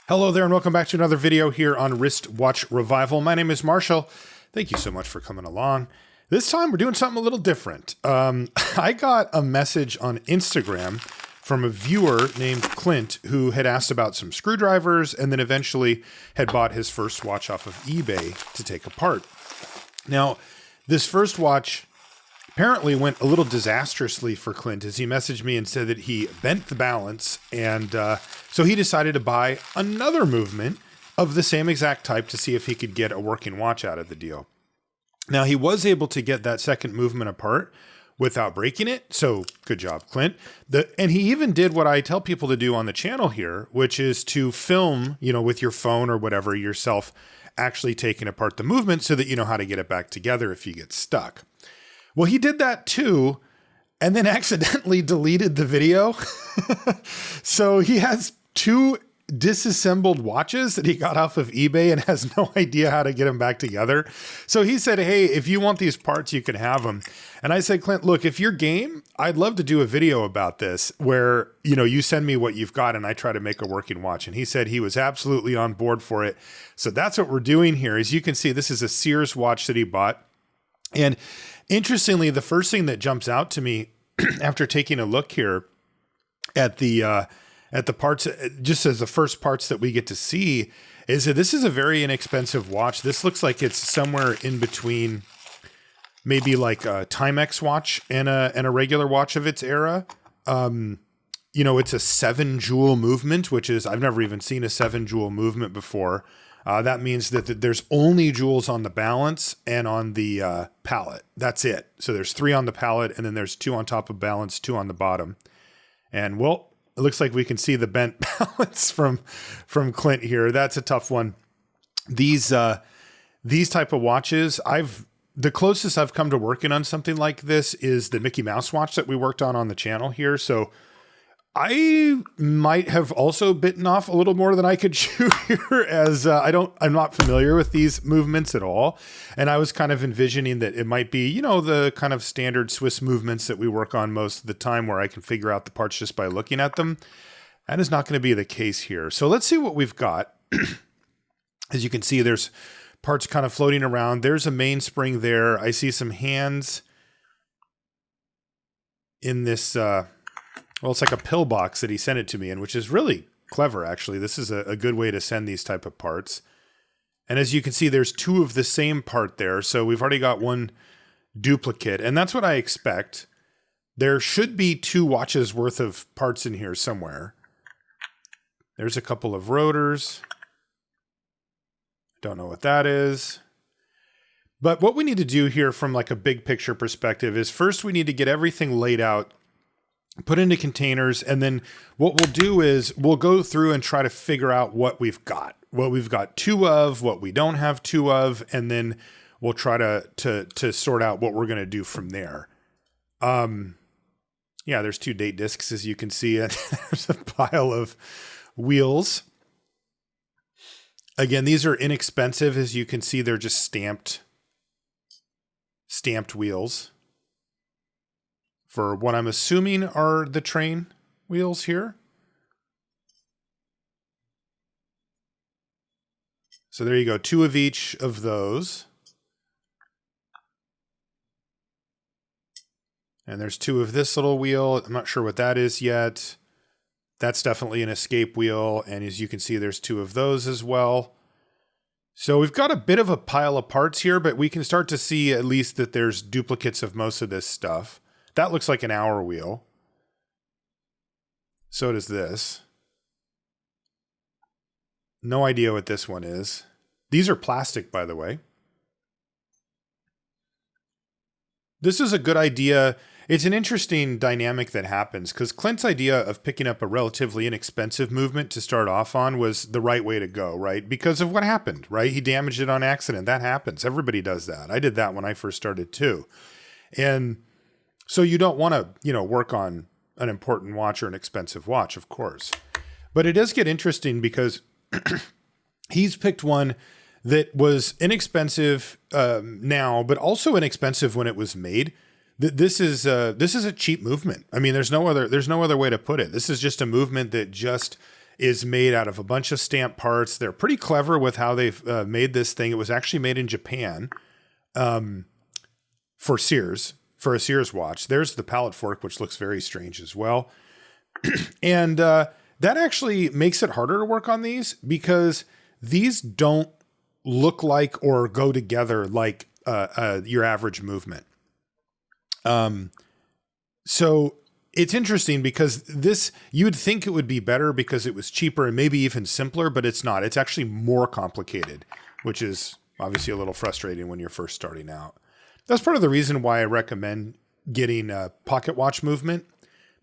Hello there and welcome back to another video here on Wrist Watch Revival. My name is Marshall. Thank you so much for coming along. This time we're doing something a little different. I got a message on Instagram from a viewer named Clint who had asked about some screwdrivers and then eventually had bought his first watch off of eBay to take apart. Now, this first watch apparently went a little disastrously for Clint as he messaged me and said that he bent the balance, and so he decided to buy another movement of the same exact type to see if he could get a working watch out of the deal. Now, he was able to get that second movement apart without breaking it, so good job, Clint. And he even did what I tell people to do on the channel here, which is to film, with your phone or whatever, yourself actually taking apart the movement so that you know how to get it back together if you get stuck. Well, he did that too, and then accidentally deleted the video. So he has two disassembled watches that he got off of eBay and has no idea how to get them back together. So he said, hey, if you want these parts, you can have them. And I said, Clint, look, if you're game, I'd love to do a video about this where, you send me what you've got and I try to make a working watch. And he said he was absolutely on board for it. So that's what we're doing here. As you can see, this is a Sears watch that he bought. And interestingly, the first thing that jumps out to me after taking a look here at the parts, just as the first parts that we get to see, is that this is a very inexpensive watch. This looks like it's somewhere in between maybe like a Timex watch and a regular watch of its era. It's a 7 jewel movement, which is, I've never even seen a 7 jewel movement before. That means that there's only jewels on the balance and on the pallet. That's it. So there's 3 on the pallet, and then there's 2 on top of balance, 2 on the bottom. And it looks like we can see the bent balance from Clint here. That's a tough one. These type of watches, the closest I've come to working on something like this is the Mickey Mouse watch that we worked on the channel here. So I might have also bitten off a little more than I could chew here, as I'm not familiar with these movements at all. And I was kind of envisioning that it might be, the kind of standard Swiss movements that we work on most of the time where I can figure out the parts just by looking at them. That is not going to be the case here. So let's see what we've got. As you can see, there's parts kind of floating around. There's a mainspring there. I see some hands in this, it's like a pill box that he sent it to me in, which is really clever, actually. This is a good way to send these type of parts. And as you can see, there's 2 of the same part there. So we've already got 1 duplicate. And that's what I expect. There should be 2 watches worth of parts in here somewhere. There's a couple of rotors. Don't know what that is. But what we need to do here from like a big picture perspective is first we need to get everything laid out, put into containers, and then what we'll do is we'll go through and try to figure out what we've got 2 of, what we don't have 2 of, and then we'll try to sort out what we're going to do from there. There's 2 date discs, as you can see, and there's a pile of wheels. Again, these are inexpensive. As you can see, they're just stamped wheels for what I'm assuming are the train wheels here. So there you go, 2 of each of those. And there's 2 of this little wheel. I'm not sure what that is yet. That's definitely an escape wheel. And as you can see, there's 2 of those as well. So we've got a bit of a pile of parts here, but we can start to see at least that there's duplicates of most of this stuff. That looks like an hour wheel. So does this. No idea what this one is. These are plastic, by the way. This is a good idea. It's an interesting dynamic that happens because Clint's idea of picking up a relatively inexpensive movement to start off on was the right way to go, right? Because of what happened, right? He damaged it on accident. That happens. Everybody does that. I did that when I first started too. And so you don't want to, work on an important watch or an expensive watch, of course. But it does get interesting because he's picked one that was inexpensive now, but also inexpensive when it was made. This is a cheap movement. I mean, there's no other way to put it. This is just a movement that just is made out of a bunch of stamped parts. They're pretty clever with how they've made this thing. It was actually made in Japan for Sears, for a Sears watch. There's the pallet fork, which looks very strange as well. And that actually makes it harder to work on these because these don't look like or go together like your average movement. So it's interesting because this, you would think it would be better because it was cheaper and maybe even simpler, but it's not. It's actually more complicated, which is obviously a little frustrating when you're first starting out. That's part of the reason why I recommend getting a pocket watch movement,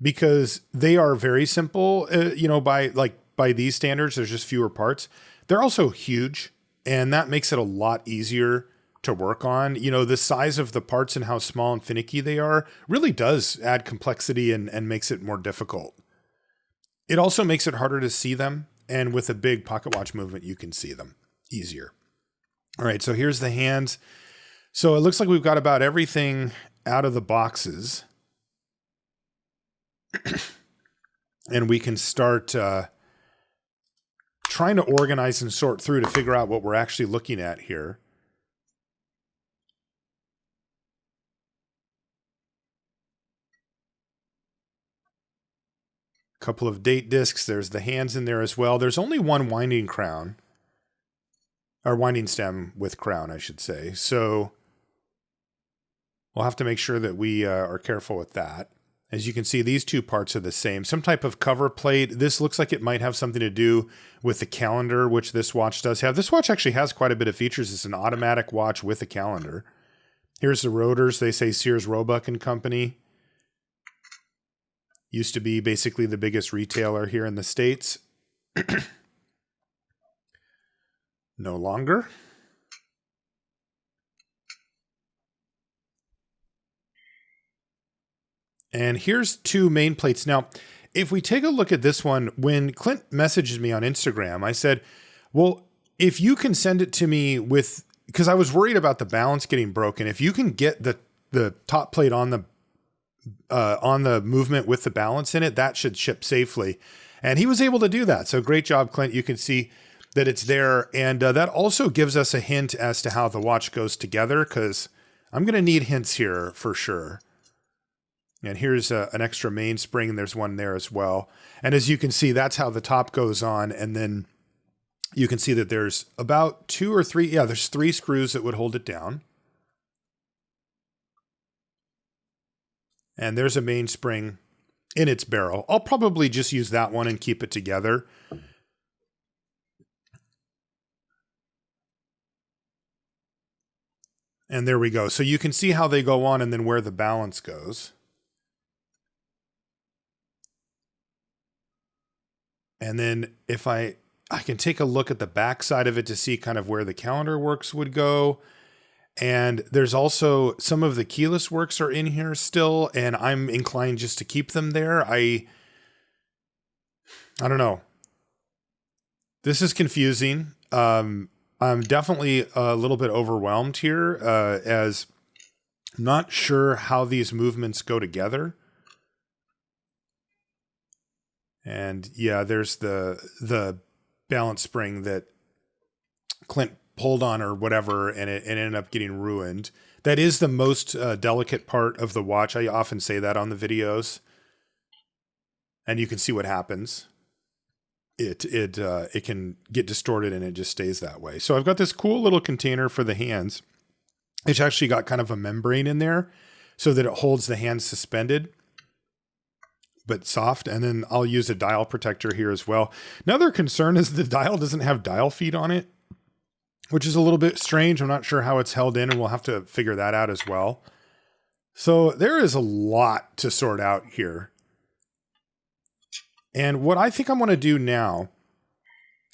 because they are very simple, by these standards. There's just fewer parts. They're also huge, and that makes it a lot easier to work on. The size of the parts and how small and finicky they are really does add complexity and makes it more difficult. It also makes it harder to see them. And with a big pocket watch movement, you can see them easier. All right, so here's the hands. So it looks like we've got about everything out of the boxes. And we can start trying to organize and sort through to figure out what we're actually looking at here. Couple of date discs. There's the hands in there as well. There's only one winding crown, or winding stem with crown, I should say. So we'll have to make sure that we are careful with that. As you can see, these two parts are the same. Some type of cover plate. This looks like it might have something to do with the calendar, which this watch does have. This watch actually has quite a bit of features. It's an automatic watch with a calendar. Here's the rotors. They say Sears, Roebuck and Company. Used to be basically the biggest retailer here in the States. No longer. And here's two main plates. Now, if we take a look at this one, when Clint messaged me on Instagram, I said, well, if you can send it to me with, because I was worried about the balance getting broken. If you can get the top plate on the movement with the balance in it, that should ship safely. And he was able to do that. So great job, Clint. You can see that it's there. And that also gives us a hint as to how the watch goes together, because I'm going to need hints here for sure. And here's an extra mainspring. There's one there as well. And as you can see, that's how the top goes on. And then you can see that there's about 2 or 3. Yeah, there's 3 screws that would hold it down. And there's a mainspring in its barrel. I'll probably just use that one and keep it together. And there we go. So you can see how they go on and then where the balance goes. And then if I can take a look at the back side of it to see kind of where the calendar works would go. And there's also some of the keyless works are in here still, and I'm inclined just to keep them there. I don't know. This is confusing. I'm definitely a little bit overwhelmed here, as I'm not sure how these movements go together. And yeah, there's the balance spring that Clint pulled on or whatever, and it ended up getting ruined. That is the most delicate part of the watch. I often say that on the videos. And you can see what happens. It can get distorted and it just stays that way. So I've got this cool little container for the hands. It's actually got kind of a membrane in there so that it holds the hands suspended, but soft. And then I'll use a dial protector here as well. Another concern is the dial doesn't have dial feet on it, which is a little bit strange. I'm not sure how it's held in, and we'll have to figure that out as well. So there is a lot to sort out here. And what I think I'm going to do now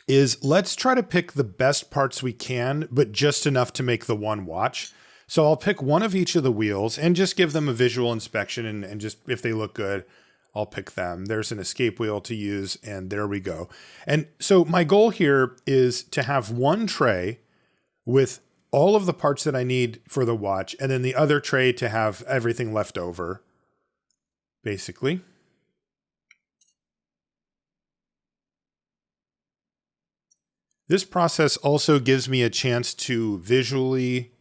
is let's try to pick the best parts we can, but just enough to make the one watch. So I'll pick one of each of the wheels and just give them a visual inspection, and just if they look good, I'll pick them. There's an escape wheel to use, and there we go. And so my goal here is to have one tray with all of the parts that I need for the watch, and then the other tray to have everything left over, basically. This process also gives me a chance to visually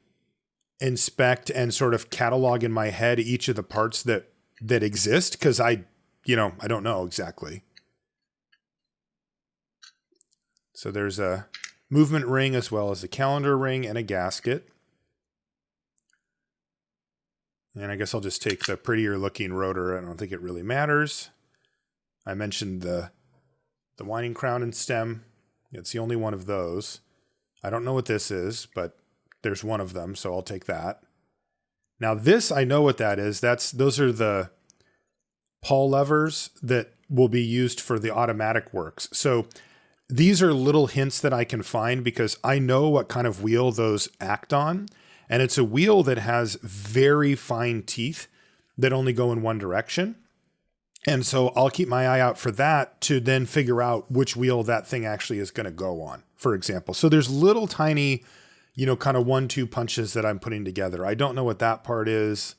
inspect and sort of catalog in my head each of the parts that exist, because I don't know exactly. So there's a movement ring as well as a calendar ring and a gasket. And I guess I'll just take the prettier looking rotor. I don't think it really matters. I mentioned the winding crown and stem. It's the only one of those. I don't know what this is, but there's one of them, so I'll take that. Now this, I know what that is. Those are the pawl levers that will be used for the automatic works. So these are little hints that I can find because I know what kind of wheel those act on. And it's a wheel that has very fine teeth that only go in one direction. And so I'll keep my eye out for that to then figure out which wheel that thing actually is going to go on, for example. So there's little tiny, kind of 1-2 punches that I'm putting together. I don't know what that part is.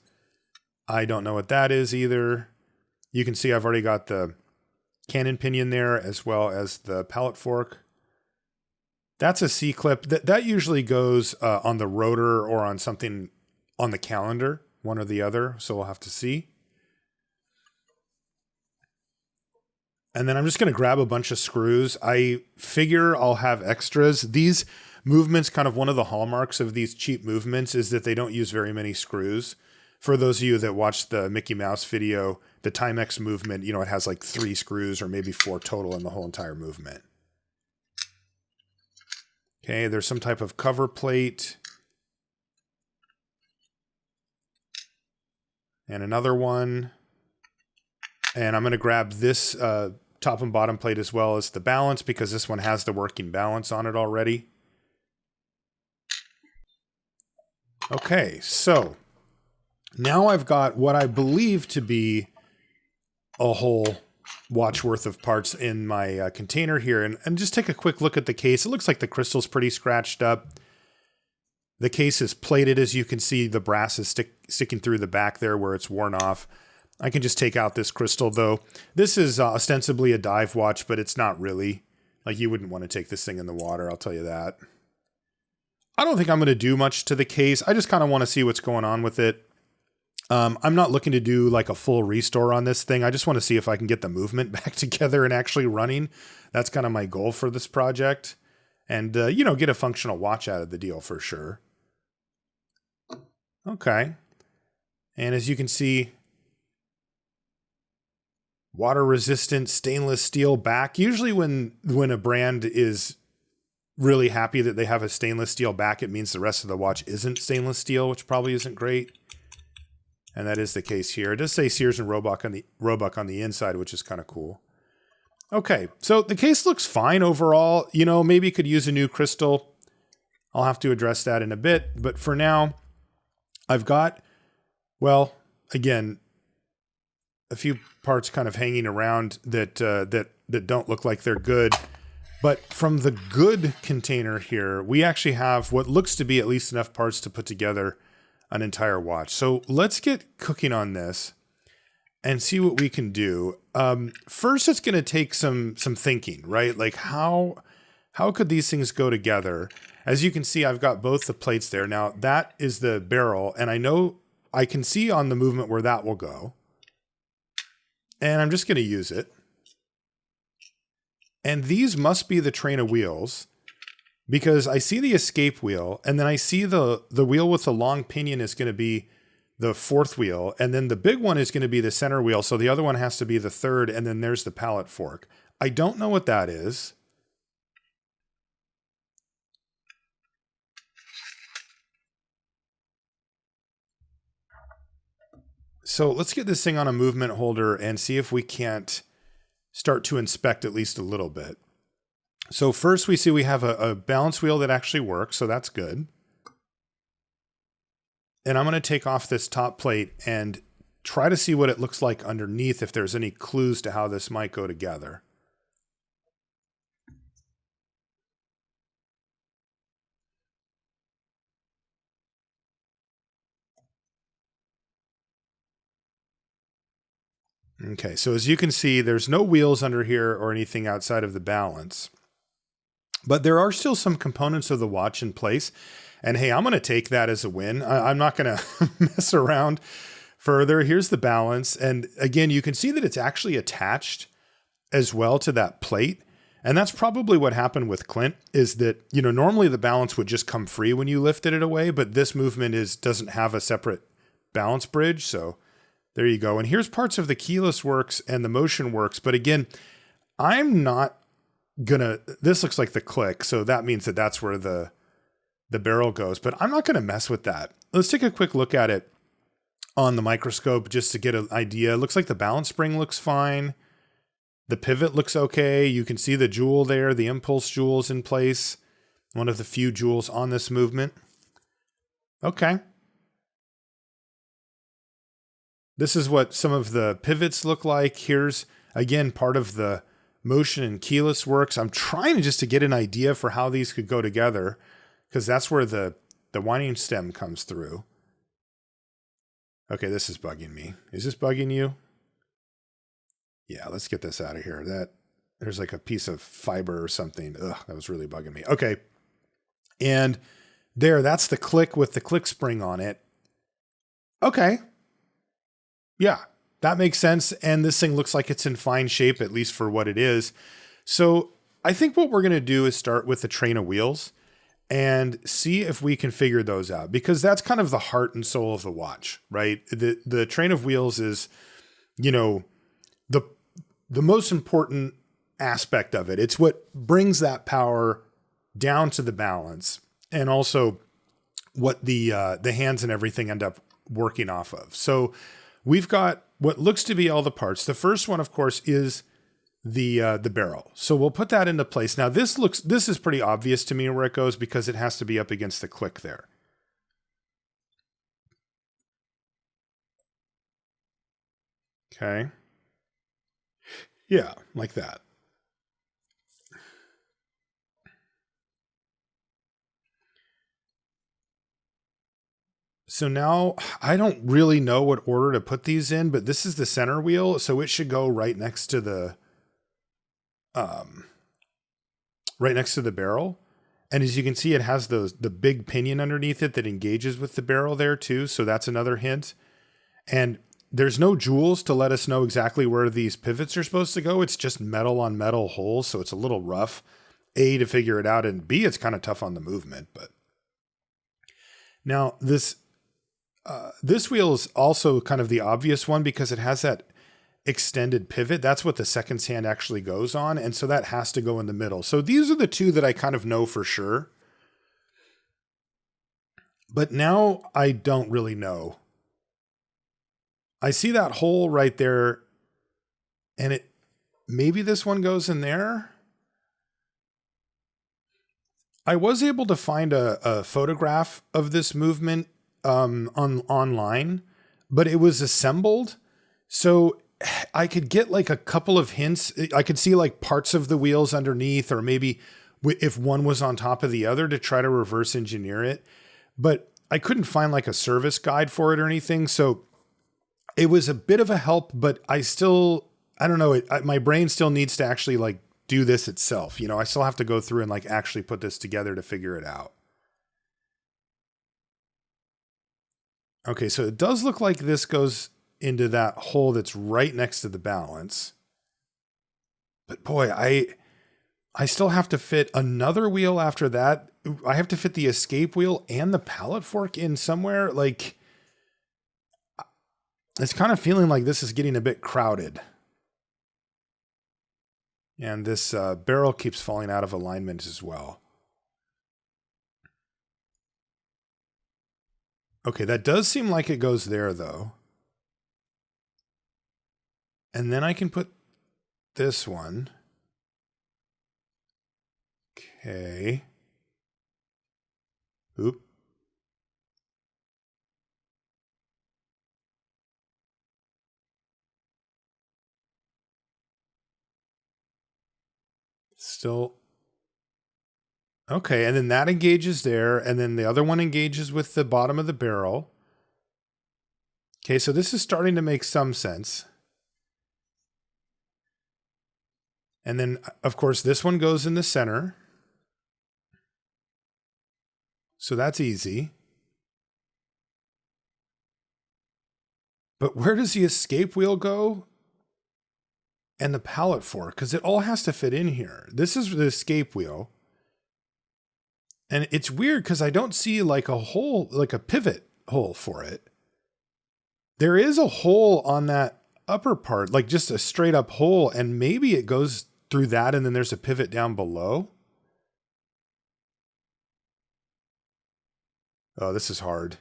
I don't know what that is either. You can see I've already got the cannon pinion there as well as the pallet fork. That's a C-clip. That usually goes on the rotor or on something on the calendar, one or the other. So we'll have to see. And then I'm just going to grab a bunch of screws. I figure I'll have extras. These movements, kind of one of the hallmarks of these cheap movements is that they don't use very many screws. For those of you that watched the Mickey Mouse video, the Timex movement, it has like 3 screws or maybe 4 total in the whole entire movement. Okay, there's some type of cover plate. And another one. And I'm going to grab this top and bottom plate as well as the balance because this one has the working balance on it already. Okay, so now I've got what I believe to be a whole watch worth of parts in my container here. And just take a quick look at the case. It looks like the crystal's pretty scratched up. The case is plated, as you can see. The brass is sticking through the back there where it's worn off. I can just take out this crystal, though. This is ostensibly a dive watch, but it's not really. Like, you wouldn't want to take this thing in the water, I'll tell you that. I don't think I'm going to do much to the case. I just kind of want to see what's going on with it. I'm not looking to do like a full restore on this thing. I just want to see if I can get the movement back together and actually running. That's kind of my goal for this project. And, get a functional watch out of the deal for sure. Okay. And as you can see, water resistant stainless steel back. Usually when a brand is really happy that they have a stainless steel back, it means the rest of the watch isn't stainless steel, which probably isn't great. And that is the case here. It does say Sears and Roebuck on the inside, which is kind of cool. Okay, so the case looks fine overall. Maybe it could use a new crystal. I'll have to address that in a bit. But for now, I've got, well, again, a few parts kind of hanging around that don't look like they're good. But from the good container here, we actually have what looks to be at least enough parts to put together an entire watch. So let's get cooking on this and see what we can do. First, it's going to take some thinking, right? Like how could these things go together? As you can see, I've got both the plates there. Now that is the barrel, and I know I can see on the movement where that will go. And I'm just going to use it. And these must be the train of wheels, because I see the escape wheel, and then I see the wheel with the long pinion is going to be the 4th wheel, and then the big one is going to be the center wheel, so the other one has to be the 3rd, and then there's the pallet fork. I don't know what that is. So let's get this thing on a movement holder and see if we can't start to inspect at least a little bit. So first we see we have a balance wheel that actually works, so that's good. And I'm going to take off this top plate and try to see what it looks like underneath, if there's any clues to how this might go together. Okay, so as you can see, there's no wheels under here or anything outside of the balance. But there are still some components of the watch in place. And hey, I'm going to take that as a win. I'm not going to mess around further. Here's the balance. And again, you can see that it's actually attached as well to that plate. And that's probably what happened with Clint, is that, you know, normally the balance would just come free when you lifted it away, but this movement doesn't have a separate balance bridge. So there you go. And here's parts of the keyless works and the motion works. But again, I'm not gonna, this looks like the click. So that means that that's where the barrel goes, but I'm not going to mess with that. Let's take a quick look at it on the microscope just to get an idea. It looks like the balance spring looks fine. The pivot looks okay. You can see the jewel there, the impulse jewel's in place. One of the few jewels on this movement. Okay. This is what some of the pivots look like. Here's, again, part of the motion and keyless works. I'm trying just to get an idea for how these could go together, because that's where the winding stem comes through. Okay, this is bugging me. Is this bugging you? Yeah, let's get this out of here. There's like a piece of fiber or something. Ugh, that was really bugging me. Okay. And that's the click with the click spring on it. Okay. Yeah, that makes sense. And this thing looks like it's in fine shape, at least for what it is. So I think what we're going to do is start with the train of wheels and see if we can figure those out, because that's kind of the heart and soul of the watch, right? The train of wheels is, you know, the most important aspect of it. It's what brings that power down to the balance, and also what the hands and everything end up working off of. So we've got what looks to be all the parts. The first one, of course, is the barrel. So we'll put that into place. Now this is pretty obvious to me where it goes, because it has to be up against the click there. Okay. Yeah, like that. So now I don't really know what order to put these in, but this is the center wheel, so it should go right next to the barrel. And as you can see, it has the big pinion underneath it that engages with the barrel there too. So that's another hint. And there's no jewels to let us know exactly where these pivots are supposed to go. It's just metal on metal holes. So it's a little rough, A, to figure it out, and B, it's kind of tough on the movement. But now this wheel is also kind of the obvious one, because it has that extended pivot. That's what the seconds hand actually goes on. And so that has to go in the middle. So these are the two that I kind of know for sure. But now I don't really know. I see that hole right there, and maybe this one goes in there. I was able to find a photograph of this movement online, but it was assembled. So I could get like a couple of hints. I could see like parts of the wheels underneath, or maybe if one was on top of the other, to try to reverse engineer it. But I couldn't find like a service guide for it or anything. So it was a bit of a help, but I don't know. My brain still needs to actually like do this itself. You know, I still have to go through and like actually put this together to figure it out. Okay, so it does look like this goes into that hole that's right next to the balance. But boy, I still have to fit another wheel after that. I have to fit the escape wheel and the pallet fork in somewhere. Like, it's kind of feeling like this is getting a bit crowded. And this barrel keeps falling out of alignment as well. Okay, that does seem like it goes there, though. And then I can put this one. Okay. Oop. Still. Okay, and then that engages there, and then the other one engages with the bottom of the barrel. Okay, so this is starting to make some sense. And then, of course, this one goes in the center. So that's easy. But where does the escape wheel go? And the pallet fork, because it all has to fit in here. This is the escape wheel. And it's weird because I don't see like a hole, like a pivot hole for it. There is a hole on that upper part, like just a straight up hole, and maybe it goes through that and then there's a pivot down below. Oh, this is hard.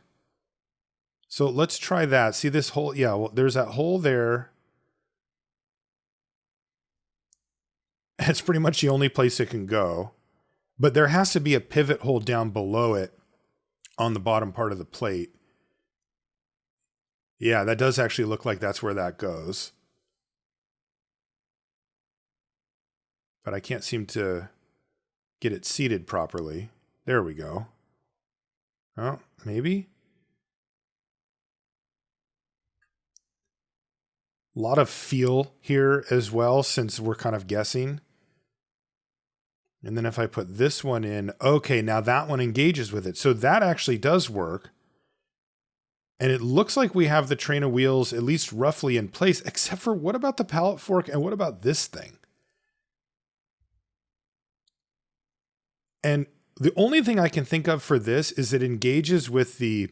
So let's try that. See this hole? Yeah, well, there's that hole there. It's pretty much the only place it can go. But there has to be a pivot hole down below it on the bottom part of the plate. Yeah, that does actually look like that's where that goes. But I can't seem to get it seated properly. There we go. Oh, maybe? A lot of feel here as well, since we're kind of guessing. And then if I put this one in, okay, now that one engages with it. So that actually does work. And it looks like we have the train of wheels at least roughly in place, except for what about the pallet fork and what about this thing? And the only thing I can think of for this is it engages with the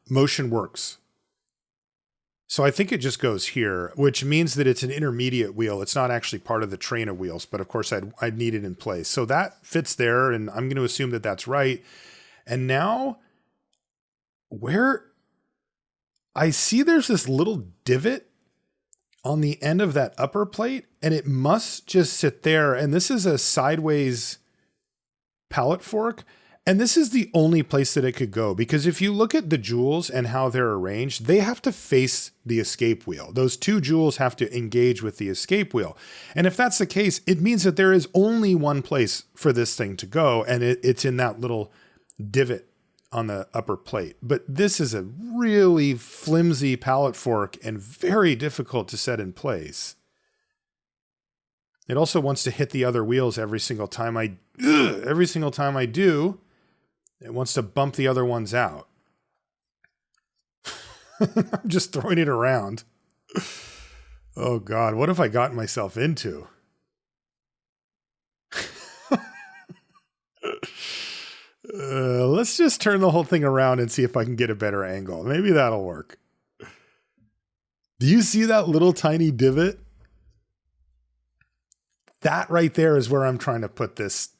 motion works. So I think it just goes here, which means that it's an intermediate wheel. It's not actually part of the train of wheels, but of course I'd need it in place. So that fits there, and I'm going to assume that that's right. And now where I see there's this little divot on the end of that upper plate, and it must just sit there. And this is a sideways pallet fork. And this is the only place that it could go, because if you look at the jewels and how they're arranged, they have to face the escape wheel. Those two jewels have to engage with the escape wheel. And if that's the case, it means that there is only one place for this thing to go, and it's in that little divot on the upper plate. But this is a really flimsy pallet fork and very difficult to set in place. It also wants to hit the other wheels every single time I do. It wants to bump the other ones out. I'm just throwing it around. Oh God, what have I gotten myself into? Let's just turn the whole thing around and see if I can get a better angle. Maybe that'll work. Do you see that little tiny divot? That right there is where I'm trying to put this thing.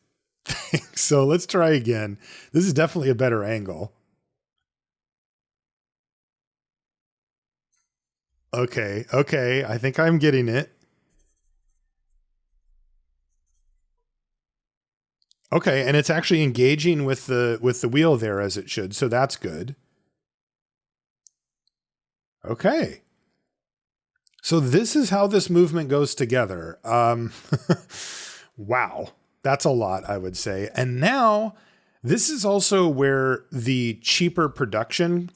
So let's try again. This is definitely a better angle. Okay, I think I'm getting it. Okay, and it's actually engaging with the wheel there as it should, so that's good. Okay. So this is how this movement goes together. Wow. That's a lot, I would say. And now this is also where the cheaper production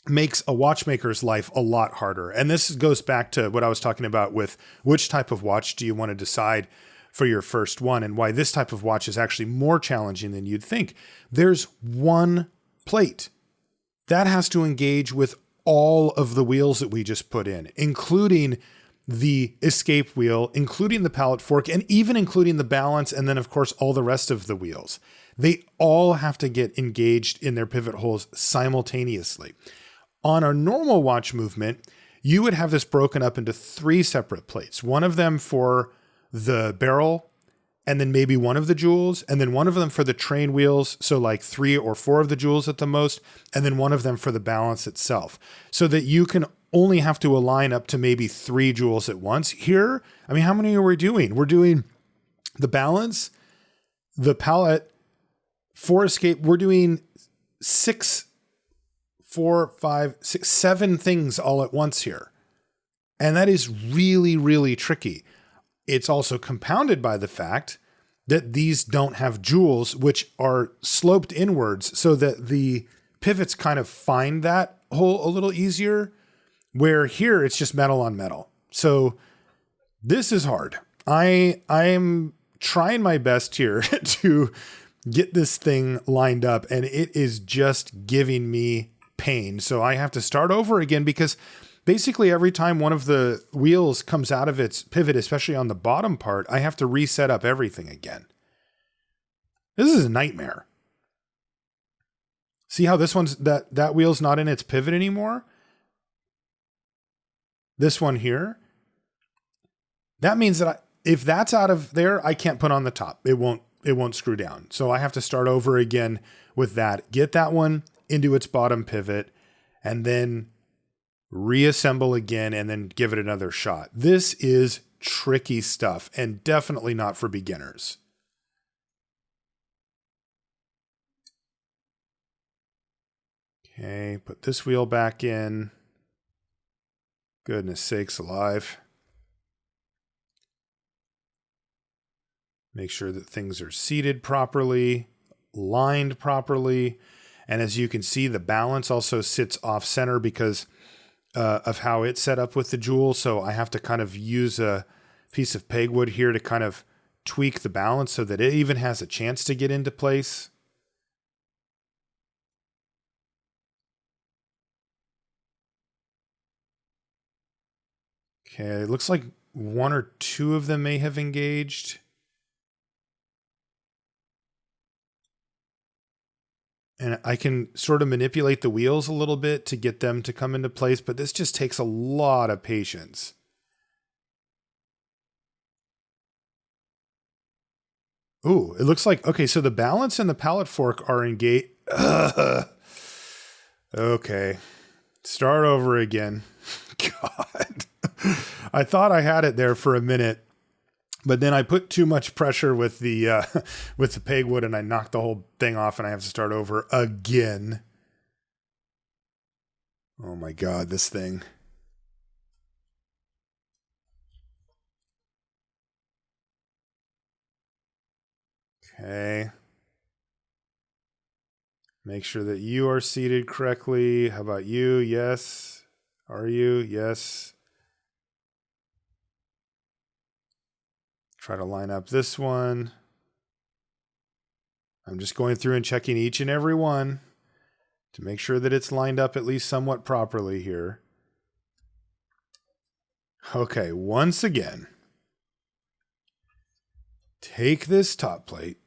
makes a watchmaker's life a lot harder. And this goes back to what I was talking about with which type of watch do you want to decide for your first one, and why this type of watch is actually more challenging than you'd think. There's one plate that has to engage with all of the wheels that we just put in, including the escape wheel, including the pallet fork, and even including the balance, and then of course all the rest of the wheels. They all have to get engaged in their pivot holes simultaneously. On a normal watch movement, you would have this broken up into 3 separate plates. One of them for the barrel, and then maybe one of the jewels, and then one of them for the train wheels, so like 3 or 4 of the jewels at the most, and then one of them for the balance itself, so that you can only have to align up to maybe 3 jewels at once. Here, I mean, how many are we doing? We're doing the balance, the pallet, 4 escape. We're doing 6, 4, 5, 6, 7 things all at once here. And that is really, really tricky. It's also compounded by the fact that these don't have jewels, which are sloped inwards, so that the pivots kind of find that hole a little easier, where here it's just metal on metal. So this is hard. I'm trying my best here to get this thing lined up, and it is just giving me pain. So I have to start over again because basically every time one of the wheels comes out of its pivot, especially on the bottom part, I have to reset up everything again. This is a nightmare. See how this one's, that wheel's not in its pivot anymore? This one here. That means that if that's out of there, I can't put on the top. It won't screw down. So I have to start over again with that. Get that one into its bottom pivot and then reassemble again and then give it another shot. This is tricky stuff and definitely not for beginners. Okay, put this wheel back in. Goodness sakes alive. Make sure that things are seated properly, lined properly. And as you can see, the balance also sits off center because of how it's set up with the jewel. So I have to kind of use a piece of pegwood here to kind of tweak the balance so that it even has a chance to get into place. Okay, it looks like one or two of them may have engaged. And I can sort of manipulate the wheels a little bit to get them to come into place, but this just takes a lot of patience. Ooh, it looks like, okay, so the balance and the pallet fork are engaged. Okay, start over again. God. I thought I had it there for a minute, but then I put too much pressure with the pegwood and I knocked the whole thing off and I have to start over again. Oh my God, this thing. Okay. Make sure that you are seated correctly. How about you? Yes. Are you? Yes. Try to line up this one. I'm just going through and checking each and every one to make sure that it's lined up at least somewhat properly here. Okay, once again, take this top plate.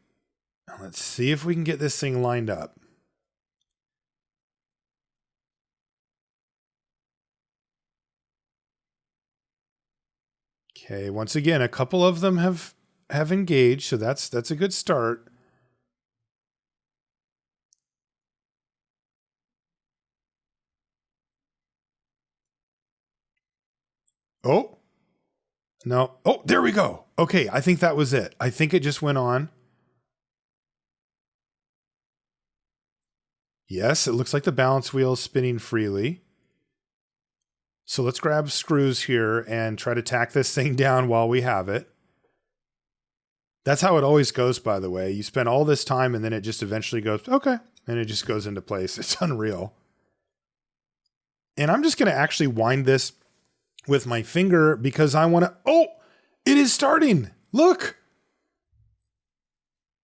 Let's see if we can get this thing lined up. Okay, once again, a couple of them have engaged, so that's a good start. Oh, no. Oh, there we go. Okay, I think that was it. I think it just went on. Yes, it looks like the balance wheel is spinning freely. So let's grab screws here and try to tack this thing down while we have it. That's how it always goes, by the way. You spend all this time and then it just eventually goes, okay, and it just goes into place. It's unreal. And I'm just going to actually wind this with my finger because I want to, oh, it is starting. Look.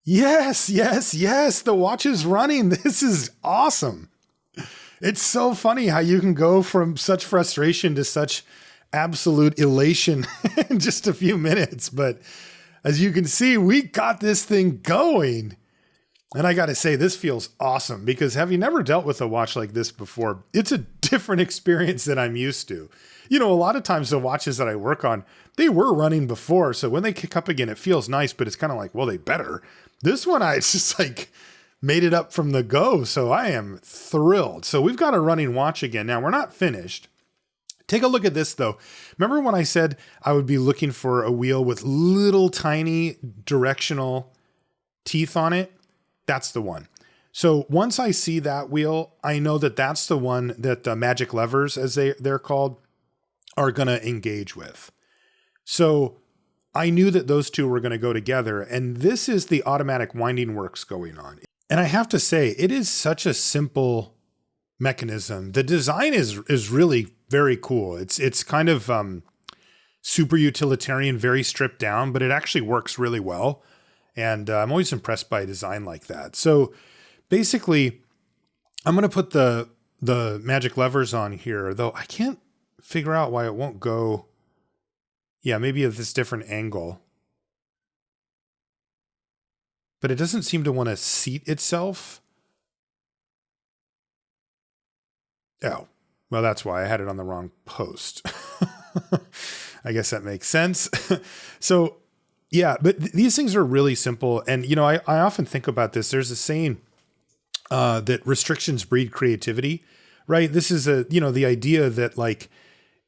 Yes, yes, yes. The watch is running. This is awesome. It's so funny how you can go from such frustration to such absolute elation in just a few minutes. But as you can see, we got this thing going. And I got to say, this feels awesome because have you never dealt with a watch like this before? It's a different experience than I'm used to. You know, a lot of times the watches that I work on, they were running before. So when they kick up again, it feels nice, but it's kind of like, well, they better. This one, it's just like made it up from the go. So I am thrilled. So we've got a running watch again. Now we're not finished. Take a look at this though. Remember when I said I would be looking for a wheel with little tiny directional teeth on it? That's the one. So once I see that wheel, I know that that's the one that the magic levers, as they're called, are going to engage with. So I knew that those two were going to go together. And this is the automatic winding works going on. And I have to say, it is such a simple mechanism. The design is really very cool. It's kind of super utilitarian, very stripped down, but it actually works really well. And I'm always impressed by design like that. So basically, I'm going to put the magic levers on here, though I can't figure out why it won't go. Yeah, maybe at this different angle. But it doesn't seem to want to seat itself. Oh, well, that's why I had it on the wrong post. I guess that makes sense. So, yeah, but these things are really simple. And, you know, I often think about this. There's a saying that restrictions breed creativity, right? This is the idea that, like,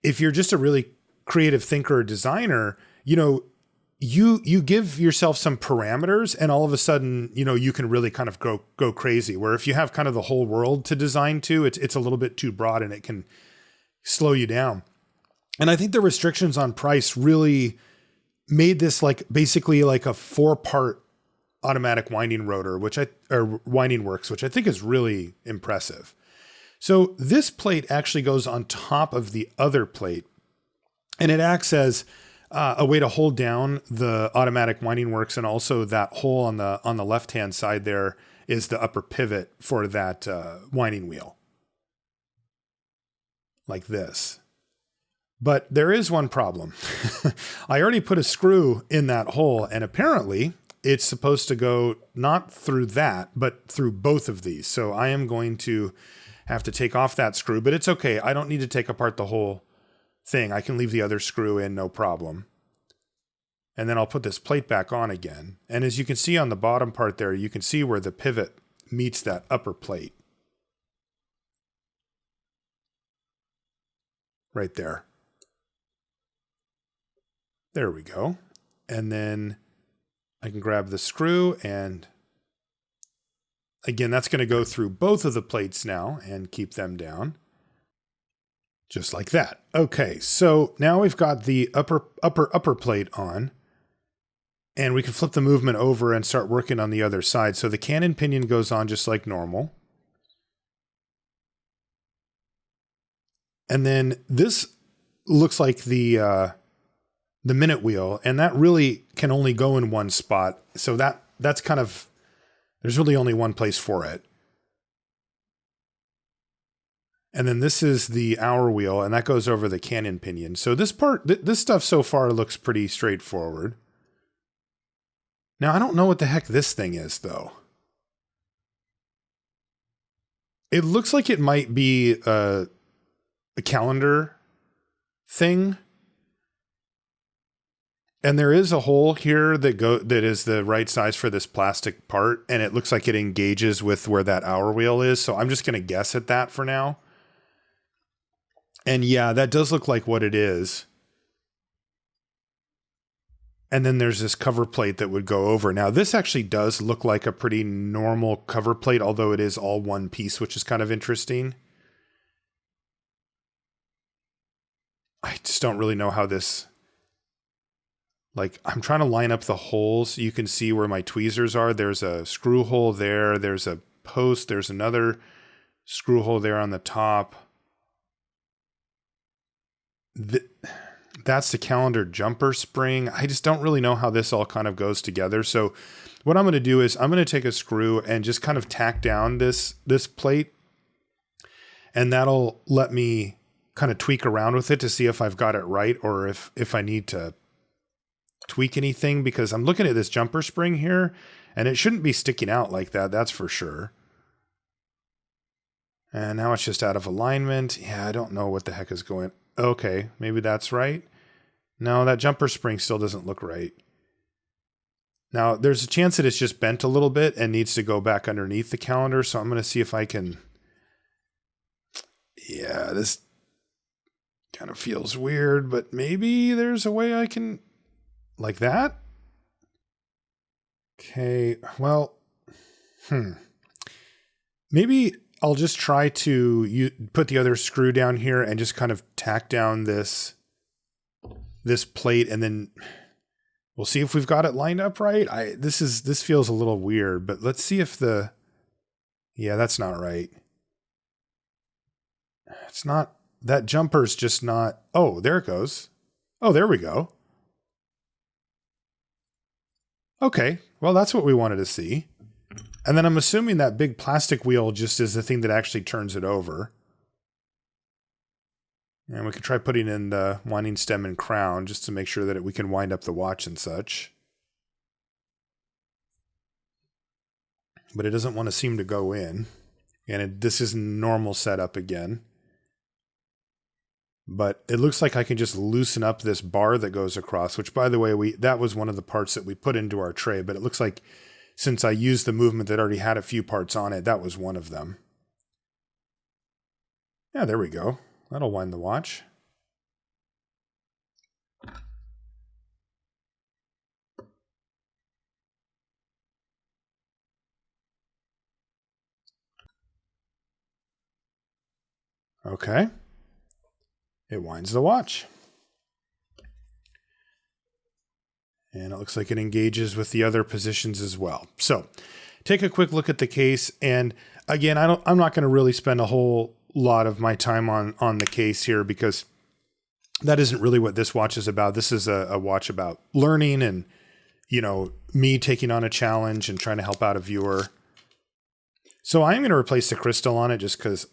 if you're just a really creative thinker or designer, you know, you give yourself some parameters and all of a sudden, you know, you can really kind of go crazy. Where if you have kind of the whole world to design to, it's a little bit too broad and it can slow you down. And I think the restrictions on price really made this like basically like a 4-part automatic winding rotor, or winding works, which I think is really impressive. So this plate actually goes on top of the other plate, and it acts as a way to hold down the automatic winding works, and also that hole on the left-hand side there is the upper pivot for that winding wheel, like this. But there is one problem. I already put a screw in that hole, and apparently it's supposed to go not through that, but through both of these. So I am going to have to take off that screw, but it's okay. I don't need to take apart the whole thing. I can leave the other screw in, no problem. And then I'll put this plate back on again. And as you can see on the bottom part there, you can see where the pivot meets that upper plate. Right there. There we go. And then I can grab the screw, and again, that's going to go through both of the plates now and keep them down. Just like that. Okay, so now we've got the upper plate on, and we can flip the movement over and start working on the other side. So the cannon pinion goes on just like normal. And then this looks like the minute wheel, and that really can only go in one spot. So that's kind of, there's really only one place for it. And then this is the hour wheel, and that goes over the cannon pinion. So this stuff so far looks pretty straightforward. Now, I don't know what the heck this thing is, though. It looks like it might be a calendar thing. And there is a hole here that is the right size for this plastic part, and it looks like it engages with where that hour wheel is. So I'm just going to guess at that for now. And yeah, that does look like what it is. And then there's this cover plate that would go over. Now, this actually does look like a pretty normal cover plate, although it is all one piece, which is kind of interesting. I just don't really know how this... Like, I'm trying to line up the holes. You can see where my tweezers are. There's a screw hole there. There's a post. There's another screw hole there on the top. That's the calendar jumper spring. I just don't really know how this all kind of goes together. So what I'm going to do is I'm going to take a screw and just kind of tack down this plate. And that'll let me kind of tweak around with it to see if I've got it right, or if I need to tweak anything, because I'm looking at this jumper spring here and it shouldn't be sticking out like that. That's for sure. And now it's just out of alignment. Yeah, I don't know what the heck is going. Okay, maybe that's right. No, that jumper spring still doesn't look right. Now, there's a chance that it's just bent a little bit and needs to go back underneath the calendar. So I'm going to see if I can... Yeah, this kind of feels weird, but maybe there's a way I can... Like that? Okay, well, maybe I'll just try to put the other screw down here and just kind of tack down this plate, and then we'll see if we've got it lined up right. This feels a little weird, but let's see if yeah, that's not right. It's not, that jumper's just not, oh, there it goes. Oh, there we go. Okay, Well, that's what we wanted to see. And then I'm assuming that big plastic wheel just is the thing that actually turns it over. And we could try putting in the winding stem and crown just to make sure that we can wind up the watch and such. But it doesn't want to seem to go in. And this is normal setup again. But it looks like I can just loosen up this bar that goes across, which, by the way, that was one of the parts that we put into our tray. But it looks like since I used the movement that already had a few parts on it, that was one of them. Yeah, there we go. That'll wind the watch. Okay. It winds the watch. And it looks like it engages with the other positions as well. So take a quick look at the case. And again, I'm not going to really spend a whole lot of my time on the case here because that isn't really what this watch is about. This is a watch about learning and, you know, me taking on a challenge and trying to help out a viewer. So I'm going to replace the crystal on it just because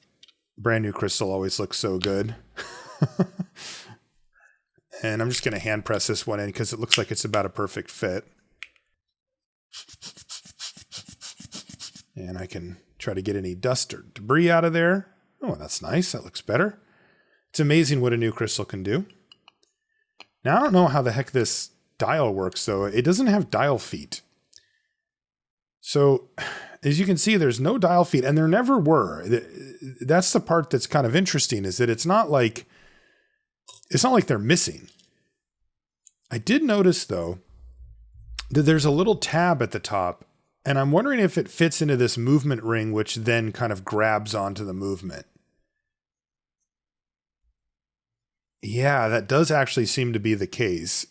brand new crystal always looks so good. And I'm just going to hand press this one in because it looks like it's about a perfect fit. And I can try to get any dust or debris out of there. Oh, that's nice. That looks better. It's amazing what a new crystal can do. Now, I don't know how the heck this dial works, though. It doesn't have dial feet. So, as you can see, there's no dial feet, and there never were. That's the part that's kind of interesting, is that it's not like they're missing. I did notice, though, that there's a little tab at the top, and I'm wondering if it fits into this movement ring, which then kind of grabs onto the movement. Yeah, that does actually seem to be the case.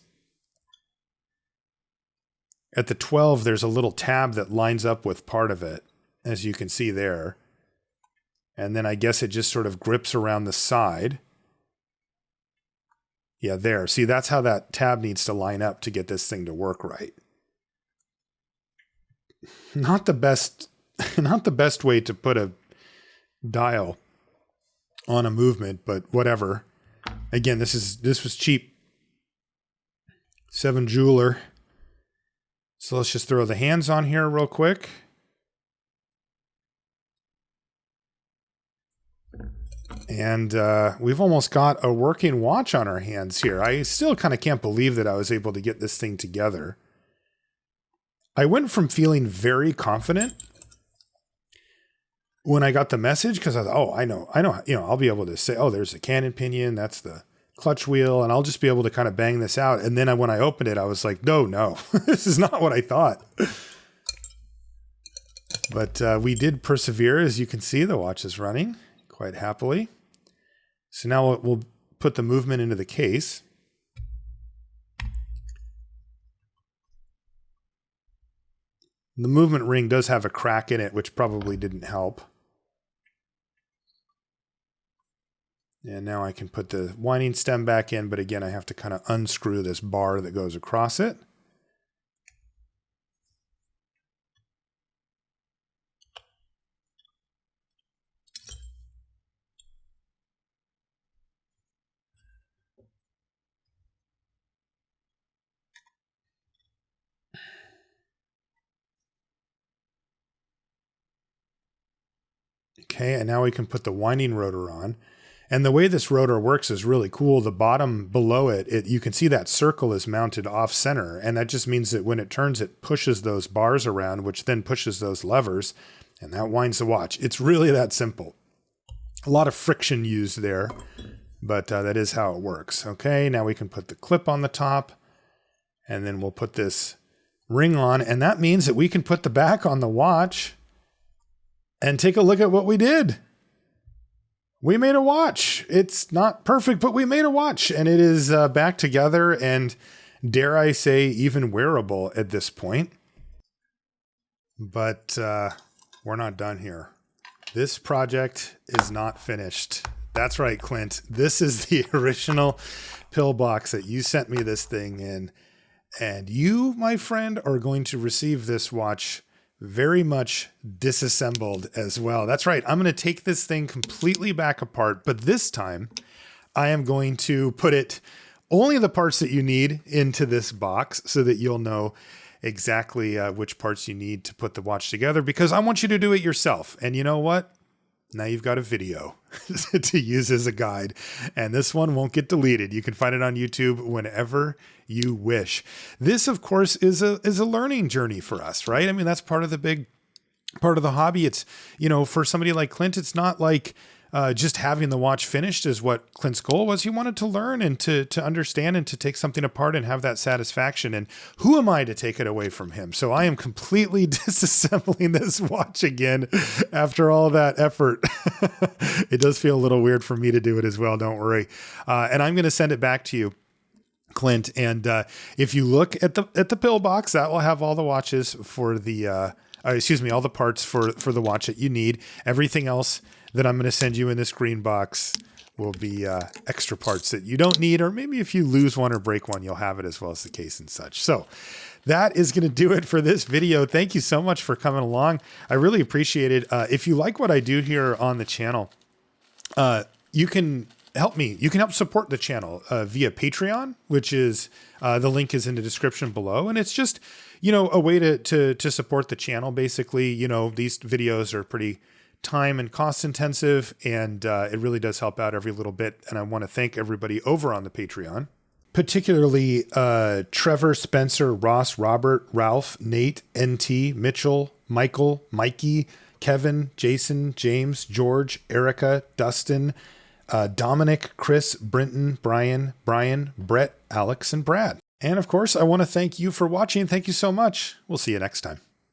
At the 12, there's a little tab that lines up with part of it, as you can see there. And then I guess it just sort of grips around the side. Yeah, there. See, that's how that tab needs to line up to get this thing to work right. Not the best way to put a dial on a movement, but whatever. Again, this was cheap. 7 jeweler. So let's just throw the hands on here real quick. And we've almost got a working watch on our hands here. I still kind of can't believe that I was able to get this thing together. I went from feeling very confident when I got the message because I thought, oh, I know, I'll be able to say, oh, there's the cannon pinion, that's the clutch wheel, and I'll just be able to kind of bang this out. And then when I opened it, I was like, no, this is not what I thought. But we did persevere. As you can see, the watch is running quite happily. So now we'll put the movement into the case. The movement ring does have a crack in it, which probably didn't help. And now I can put the winding stem back in, but again, I have to kind of unscrew this bar that goes across it. Okay, and now we can put the winding rotor on. And the way this rotor works is really cool. The bottom below it, you can see that circle is mounted off center. And that just means that when it turns, it pushes those bars around, which then pushes those levers, and that winds the watch. It's really that simple. A lot of friction used there, but that is how it works. Okay, now we can put the clip on the top, and then we'll put this ring on. And that means that we can put the back on the watch and take a look at what we did. We made a watch. It's not perfect, but we made a watch, and it is back together and, dare I say, even wearable at this point. But we're not done here. This project is not finished. That's right, Clint. This is the original pillbox that you sent me this thing in. And you, my friend, are going to receive this watch very much disassembled as well. That's right. I'm going to take this thing completely back apart, but this time I am going to put it only the parts that you need into this box so that you'll know exactly which parts you need to put the watch together, because I want you to do it yourself. And you know what? Now you've got a video to use as a guide, and this one won't get deleted. You can find it on YouTube whenever you wish. This, of course, is a learning journey for us, right? I mean, that's part of the big part of the hobby. It's, you know, for somebody like Clint, it's not like just having the watch finished is what Clint's goal was. He wanted to learn and to understand and to take something apart and have that satisfaction. And who am I to take it away from him? So I am completely disassembling this watch again after all that effort. It does feel a little weird for me to do it as well. Don't worry. And I'm going to send it back to you, Clint. And if you look at the pillbox, that will have all the watches for the, all the parts for the watch that you need. Everything else that I'm going to send you in this green box will be extra parts that you don't need, or maybe if you lose one or break one, you'll have it as well as the case and such. So that is going to do it for this video. Thank you so much for coming along. I really appreciate it. If you like what I do here on the channel, you can help me. You can help support the channel via Patreon, which is the link is in the description below. And it's just, you know, a way to support the channel. Basically, you know, these videos are pretty time and cost intensive, and it really does help out every little bit. And I want to thank everybody over on the Patreon, particularly Trevor, Spencer, Ross, Robert, Ralph, Nate, NT, Mitchell, Michael, Mikey, Kevin, Jason, James, George, Erica, Dustin, Dominic, Chris, Brenton, Brian, Brett, Alex, and Brad. And of course, I want to thank you for watching. Thank you so much. We'll see you next time.